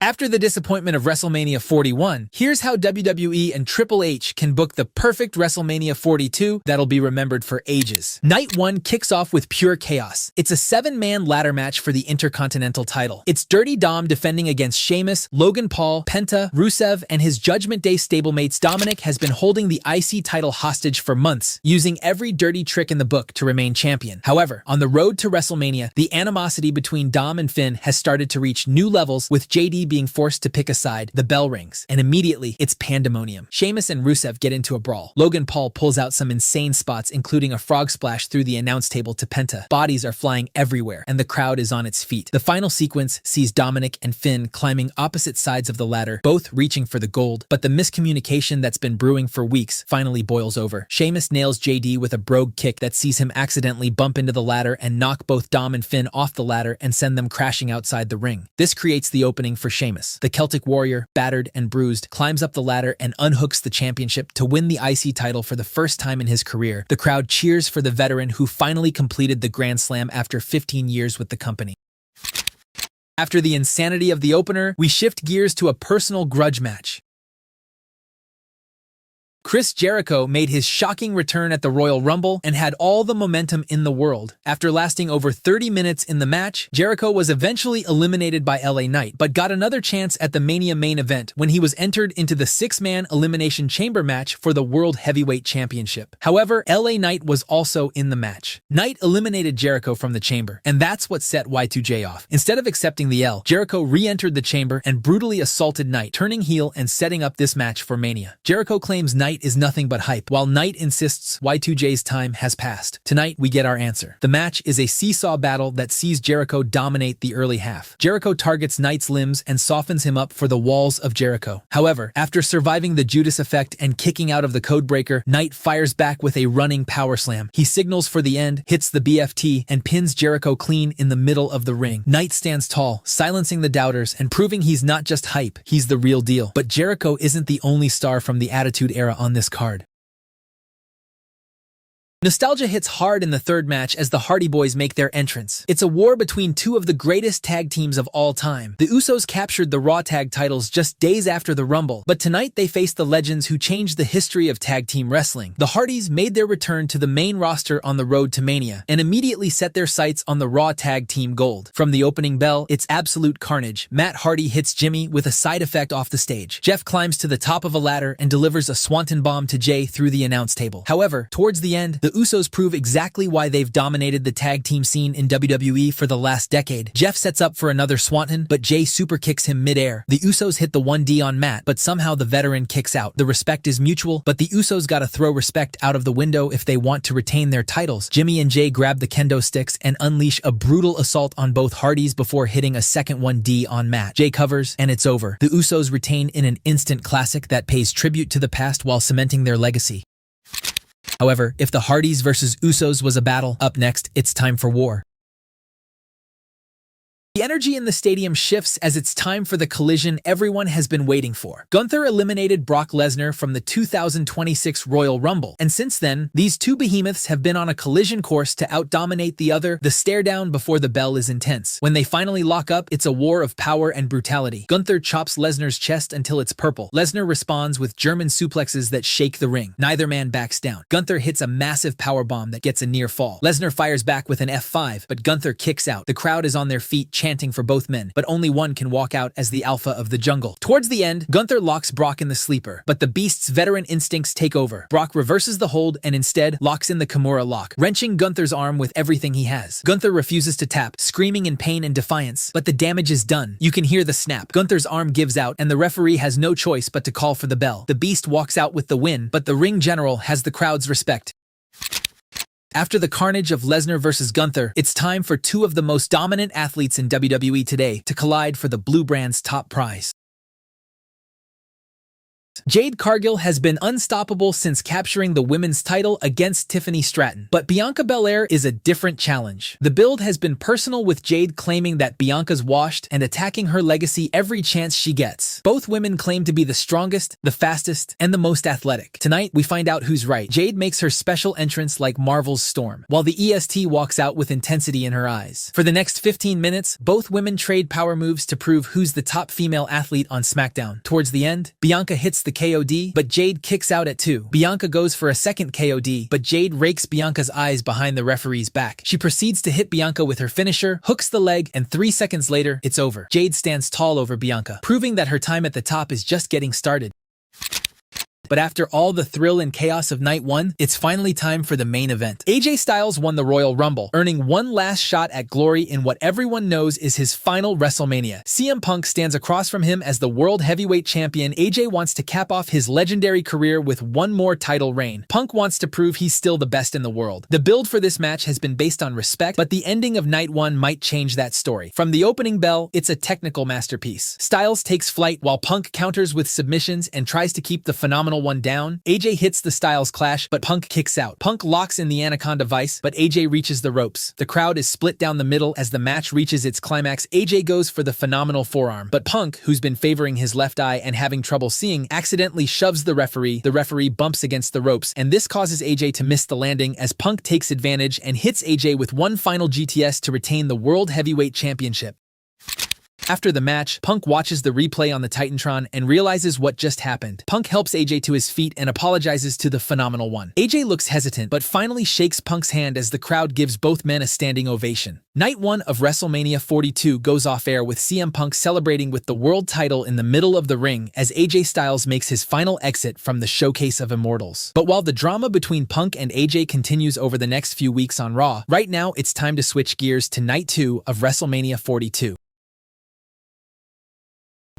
After the disappointment of WrestleMania 41, here's how WWE and Triple H can book the perfect WrestleMania 42 that'll be remembered for ages. Night 1 kicks off with pure chaos. It's a 7-man ladder match for the Intercontinental title. It's Dirty Dom defending against Sheamus, Logan Paul, Penta, Rusev, and his Judgment Day stablemates. Dominic has been holding the IC title hostage for months, using every dirty trick in the book to remain champion. However, on the road to WrestleMania, the animosity between Dom and Finn has started to reach new levels, with JD being forced to pick a side. The bell rings, and immediately it's pandemonium. Sheamus and Rusev get into a brawl. Logan Paul pulls out some insane spots, including a frog splash through the announce table to Penta. Bodies are flying everywhere, and the crowd is on its feet. The final sequence sees Dominic and Finn climbing opposite sides of the ladder, both reaching for the gold, but the miscommunication that's been brewing for weeks finally boils over. Sheamus nails JD with a brogue kick that sees him accidentally bump into the ladder and knock both Dom and Finn off the ladder and send them crashing outside the ring. This creates the opening for Sheamus. The Celtic Warrior, battered and bruised, climbs up the ladder and unhooks the championship to win the IC title for the first time in his career. The crowd cheers for the veteran who finally completed the Grand Slam after 15 years with the company. After the insanity of the opener, we shift gears to a personal grudge match. Chris Jericho made his shocking return at the Royal Rumble and had all the momentum in the world. After lasting over 30 minutes in the match, Jericho was eventually eliminated by LA Knight, but got another chance at the Mania main event when he was entered into the 6-man Elimination Chamber match for the World Heavyweight Championship. However, LA Knight was also in the match. Knight eliminated Jericho from the chamber, and that's what set Y2J off. Instead of accepting the L, Jericho re-entered the chamber and brutally assaulted Knight, turning heel and setting up this match for Mania. Jericho claims Knight is nothing but hype, while Knight insists Y2J's time has passed. Tonight, we get our answer. The match is a seesaw battle that sees Jericho dominate the early half. Jericho targets Knight's limbs and softens him up for the walls of Jericho. However, after surviving the Judas effect and kicking out of the codebreaker, Knight fires back with a running power slam. He signals for the end, hits the BFT, and pins Jericho clean in the middle of the ring. Knight stands tall, silencing the doubters and proving he's not just hype, he's the real deal. But Jericho isn't the only star from the Attitude Era on this card. Nostalgia hits hard in the third match as the Hardy Boys make their entrance. It's a war between two of the greatest tag teams of all time. The Usos captured the Raw tag titles just days after the Rumble, but tonight they face the legends who changed the history of tag team wrestling. The Hardys made their return to the main roster on the road to Mania, and immediately set their sights on the Raw tag team gold. From the opening bell, it's absolute carnage. Matt Hardy hits Jimmy with a side effect off the stage. Jeff climbs to the top of a ladder and delivers a swanton bomb to Jay through the announce table. However, towards the end, the Usos prove exactly why they've dominated the tag team scene in WWE for the last decade. Jeff sets up for another swanton, but Jay super kicks him midair. The Usos hit the 1D on Matt, but somehow the veteran kicks out. The respect is mutual, but the Usos gotta throw respect out of the window if they want to retain their titles. Jimmy and Jay grab the kendo sticks and unleash a brutal assault on both Hardys before hitting a second 1D on Matt. Jay covers, and it's over. The Usos retain in an instant classic that pays tribute to the past while cementing their legacy. However, if the Hardys versus Usos was a battle, up next, it's time for war. The energy in the stadium shifts as it's time for the collision everyone has been waiting for. Gunther eliminated Brock Lesnar from the 2026 Royal Rumble, and since then, these two behemoths have been on a collision course to out-dominate the other. The stare-down before the bell is intense. When they finally lock up, it's a war of power and brutality. Gunther chops Lesnar's chest until it's purple. Lesnar responds with German suplexes that shake the ring. Neither man backs down. Gunther hits a massive powerbomb that gets a near fall. Lesnar fires back with an F5, but Gunther kicks out. The crowd is on their feet, chanting for both men, but only one can walk out as the alpha of the jungle. Towards the end, Gunther locks Brock in the sleeper, but the Beast's veteran instincts take over. Brock reverses the hold and instead locks in the Kimura lock, wrenching Gunther's arm with everything he has. Gunther refuses to tap, screaming in pain and defiance, but the damage is done. You can hear the snap. Gunther's arm gives out, and the referee has no choice but to call for the bell. The Beast walks out with the win, but the ring general has the crowd's respect. After the carnage of Lesnar versus Gunther, it's time for two of the most dominant athletes in WWE today to collide for the Blue Brand's top prize. first. Jade Cargill has been unstoppable since capturing the women's title against Tiffany Stratton, but Bianca Belair is a different challenge. The build has been personal, with Jade claiming that Bianca's washed and attacking her legacy every chance she gets. Both women claim to be the strongest, the fastest, and the most athletic. Tonight, we find out who's right. Jade makes her special entrance like Marvel's Storm, while the EST walks out with intensity in her eyes. For the next 15 minutes, both women trade power moves to prove who's the top female athlete on SmackDown. Towards the end, Bianca hits the KOD, but Jade kicks out at 2. Bianca goes for a second KOD, but Jade rakes Bianca's eyes behind the referee's back. She proceeds to hit Bianca with her finisher, hooks the leg, and 3 seconds later, it's over. Jade stands tall over Bianca, proving that her time at the top is just getting started. But after all the thrill and chaos of Night 1, it's finally time for the main event. AJ Styles won the Royal Rumble, earning one last shot at glory in what everyone knows is his final WrestleMania. CM Punk stands across from him as the World Heavyweight Champion. AJ wants to cap off his legendary career with one more title reign. Punk wants to prove he's still the best in the world. The build for this match has been based on respect, but the ending of Night 1 might change that story. From the opening bell, it's a technical masterpiece. Styles takes flight while Punk counters with submissions and tries to keep the phenomenal one down. AJ hits the Styles Clash, but Punk kicks out. Punk locks in the Anaconda Vice, but AJ reaches the ropes. The crowd is split down the middle as the match reaches its climax. AJ goes for the phenomenal forearm, but Punk, who's been favoring his left eye and having trouble seeing, accidentally shoves the referee. The referee bumps against the ropes, and this causes AJ to miss the landing as Punk takes advantage and hits AJ with one final GTS to retain the World Heavyweight Championship. After the match, Punk watches the replay on the Titantron and realizes what just happened. Punk helps AJ to his feet and apologizes to the Phenomenal One. AJ looks hesitant, but finally shakes Punk's hand as the crowd gives both men a standing ovation. Night 1 of WrestleMania 42 goes off air with CM Punk celebrating with the world title in the middle of the ring as AJ Styles makes his final exit from the Showcase of Immortals. But while the drama between Punk and AJ continues over the next few weeks on Raw, right now it's time to switch gears to Night 2 of WrestleMania 42.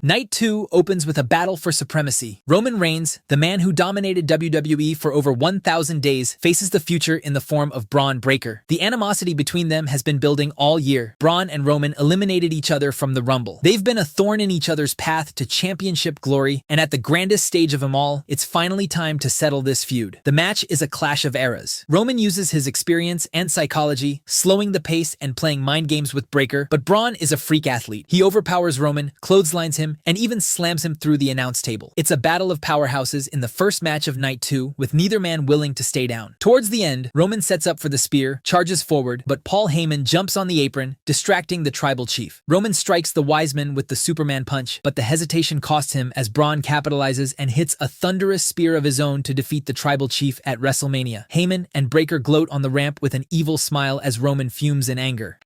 Night 2 opens with a battle for supremacy. Roman Reigns, the man who dominated WWE for over 1,000 days, faces the future in the form of Bron Breakker. The animosity between them has been building all year. Bron and Roman eliminated each other from the Rumble. They've been a thorn in each other's path to championship glory, and at the grandest stage of them all, it's finally time to settle this feud. The match is a clash of eras. Roman uses his experience and psychology, slowing the pace and playing mind games with Breakker, but Bron is a freak athlete. He overpowers Roman, clotheslines him, and even slams him through the announce table. It's a battle of powerhouses in the first match of Night 2, with neither man willing to stay down. Towards the end, Roman sets up for the spear, charges forward, but Paul Heyman jumps on the apron, distracting the tribal chief. Roman strikes the Wiseman with the Superman punch, but the hesitation costs him as Braun capitalizes and hits a thunderous spear of his own to defeat the tribal chief at WrestleMania. Heyman and Breakker gloat on the ramp with an evil smile as Roman fumes in anger.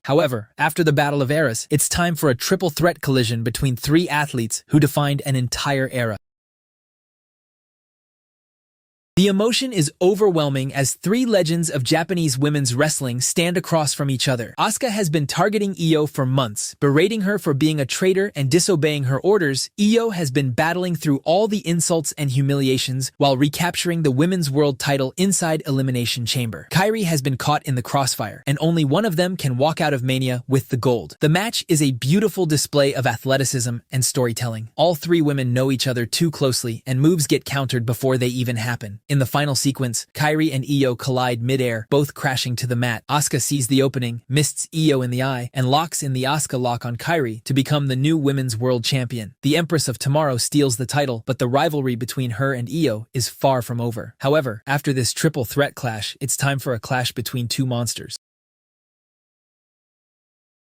However, after the Battle of Eras, it's time for a triple threat collision between three athletes who defined an entire era. The emotion is overwhelming as three legends of Japanese women's wrestling stand across from each other. Asuka has been targeting Io for months, berating her for being a traitor and disobeying her orders. Io has been battling through all the insults and humiliations while recapturing the women's world title inside Elimination Chamber. Kairi has been caught in the crossfire, and only one of them can walk out of Mania with the gold. The match is a beautiful display of athleticism and storytelling. All three women know each other too closely, and moves get countered before they even happen. In the final sequence, Kairi and Io collide mid-air, both crashing to the mat. Asuka sees the opening, mists Io in the eye, and locks in the Asuka lock on Kairi to become the new women's world champion. The Empress of Tomorrow steals the title, but the rivalry between her and Io is far from over. However, after this triple threat clash, it's time for a clash between two monsters.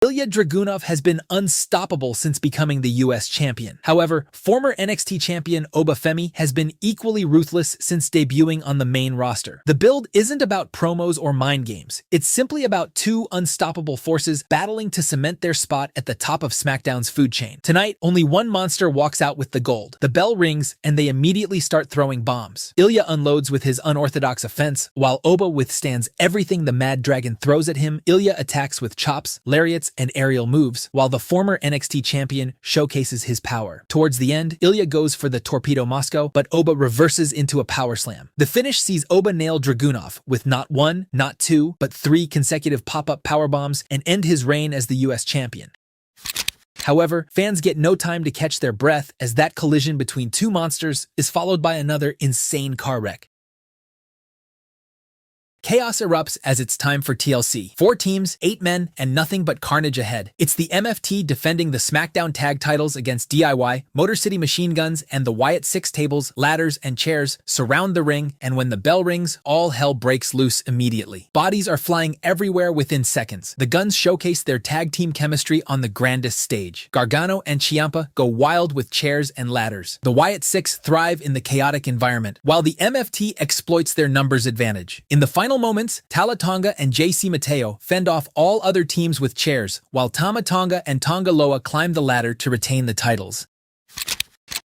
Ilya Dragunov has been unstoppable since becoming the US champion. However, former NXT champion Obafemi has been equally ruthless since debuting on the main roster. The build isn't about promos or mind games. It's simply about two unstoppable forces battling to cement their spot at the top of SmackDown's food chain. Tonight, only one monster walks out with the gold. The bell rings, and they immediately start throwing bombs. Ilya unloads with his unorthodox offense, while Oba withstands everything the Mad Dragon throws at him. Ilya attacks with chops, lariats, and aerial moves, while the former NXT champion showcases his power. Towards the end, Ilya goes for the Torpedo Moscow, but Oba reverses into a power slam. The finish sees Oba nail Dragunov with not one, not two, but three consecutive pop-up powerbombs and end his reign as the US champion. However, fans get no time to catch their breath as that collision between two monsters is followed by another insane car wreck. Chaos erupts as it's time for TLC. 4 teams, 8 men, and nothing but carnage ahead. It's the MFT defending the SmackDown tag titles against DIY, Motor City Machine Guns, and the Wyatt 6 tables, ladders, and chairs surround the ring, and when the bell rings, all hell breaks loose immediately. Bodies are flying everywhere within seconds. The Guns showcase their tag team chemistry on the grandest stage. Gargano and Ciampa go wild with chairs and ladders. The Wyatt 6 thrive in the chaotic environment, while the MFT exploits their numbers advantage. In the final moments, Tala Tonga and JC Mateo fend off all other teams with chairs, while Tama Tonga and Tonga Loa climb the ladder to retain the titles.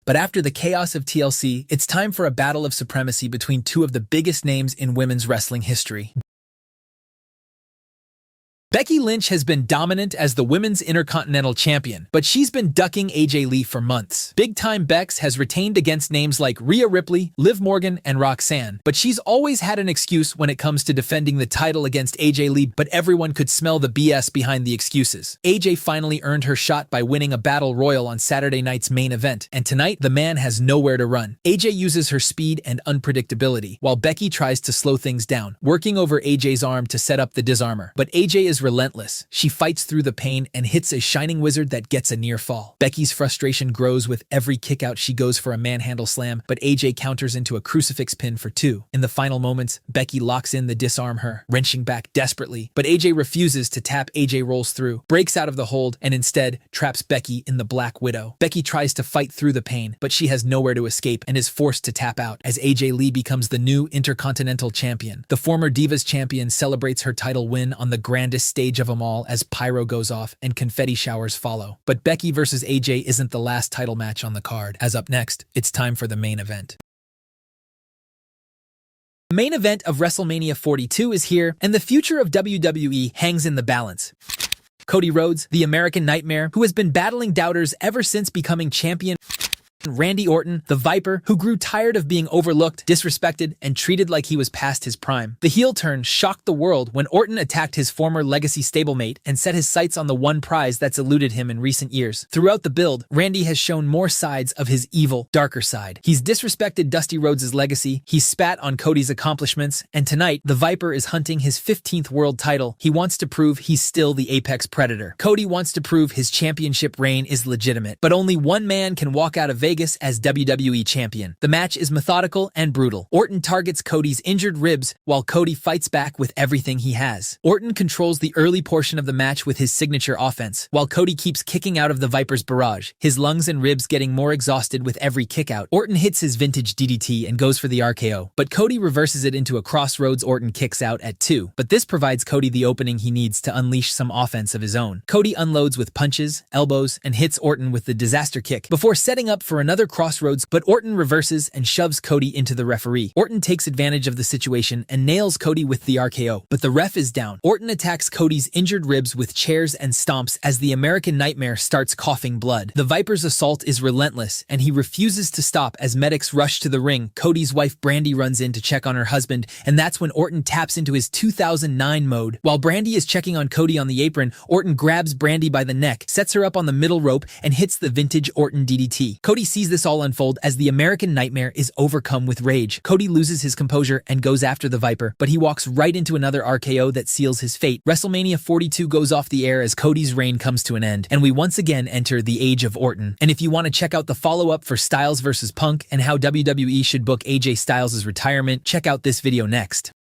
But after the chaos of TLC, it's time for a battle of supremacy between 2 of the biggest names in women's wrestling history. Becky Lynch has been dominant as the Women's Intercontinental Champion, but she's been ducking AJ Lee for months. Big Time Bex has retained against names like Rhea Ripley, Liv Morgan, and Roxanne, but she's always had an excuse when it comes to defending the title against AJ Lee, but everyone could smell the BS behind the excuses. AJ finally earned her shot by winning a battle royal on Saturday night's main event, and tonight the man has nowhere to run. AJ uses her speed and unpredictability, while Becky tries to slow things down, working over AJ's arm to set up the disarmer. But AJ is relentless. She fights through the pain and hits a Shining Wizard that gets a near fall. Becky's frustration grows with every kickout. She goes for a manhandle slam, but AJ counters into a crucifix pin for 2. In the final moments, Becky locks in the disarm her, wrenching back desperately, but AJ refuses to tap. AJ rolls through, breaks out of the hold, and instead traps Becky in the Black Widow. Becky tries to fight through the pain, but she has nowhere to escape and is forced to tap out as AJ Lee becomes the new Intercontinental Champion. The former Divas Champion celebrates her title win on the grandest stage of them all as pyro goes off and confetti showers follow. But Becky versus AJ isn't the last title match on the card, as up next, it's time for the main event. The main event of WrestleMania 42 is here, and the future of WWE hangs in the balance. Cody Rhodes, the American Nightmare, who has been battling doubters ever since becoming champion. Randy Orton, the Viper, who grew tired of being overlooked, disrespected, and treated like he was past his prime. The heel turn shocked the world when Orton attacked his former legacy stablemate and set his sights on the one prize that's eluded him in recent years. Throughout the build, Randy has shown more sides of his evil, darker side. He's disrespected Dusty Rhodes' legacy, he spat on Cody's accomplishments, and tonight, the Viper is hunting his 15th world title. He wants to prove he's still the apex predator. Cody wants to prove his championship reign is legitimate, but only one man can walk out of Vegas as WWE champion. The match is methodical and brutal. Orton targets Cody's injured ribs while Cody fights back with everything he has. Orton controls the early portion of the match with his signature offense, while Cody keeps kicking out of the Viper's barrage, his lungs and ribs getting more exhausted with every kickout. Orton hits his vintage DDT and goes for the RKO, but Cody reverses it into a crossroads. Orton kicks out at 2, but this provides Cody the opening he needs to unleash some offense of his own. Cody unloads with punches, elbows, and hits Orton with the disaster kick before setting up for another crossroads, but Orton reverses and shoves Cody into the referee. Orton takes advantage of the situation and nails Cody with the RKO, but the ref is down. Orton attacks Cody's injured ribs with chairs and stomps as the American Nightmare starts coughing blood. The Viper's assault is relentless, and he refuses to stop as medics rush to the ring. Cody's wife Brandy runs in to check on her husband, and that's when Orton taps into his 2009 mode. While Brandy is checking on Cody on the apron, Orton grabs Brandy by the neck, sets her up on the middle rope, and hits the vintage Orton DDT. Cody sees this all unfold as the American Nightmare is overcome with rage. Cody loses his composure and goes after the Viper, but he walks right into another RKO that seals his fate. WrestleMania 42 goes off the air as Cody's reign comes to an end, and we once again enter the age of Orton. And if you want to check out the follow-up for Styles vs. Punk and how WWE should book AJ Styles' retirement, check out this video next.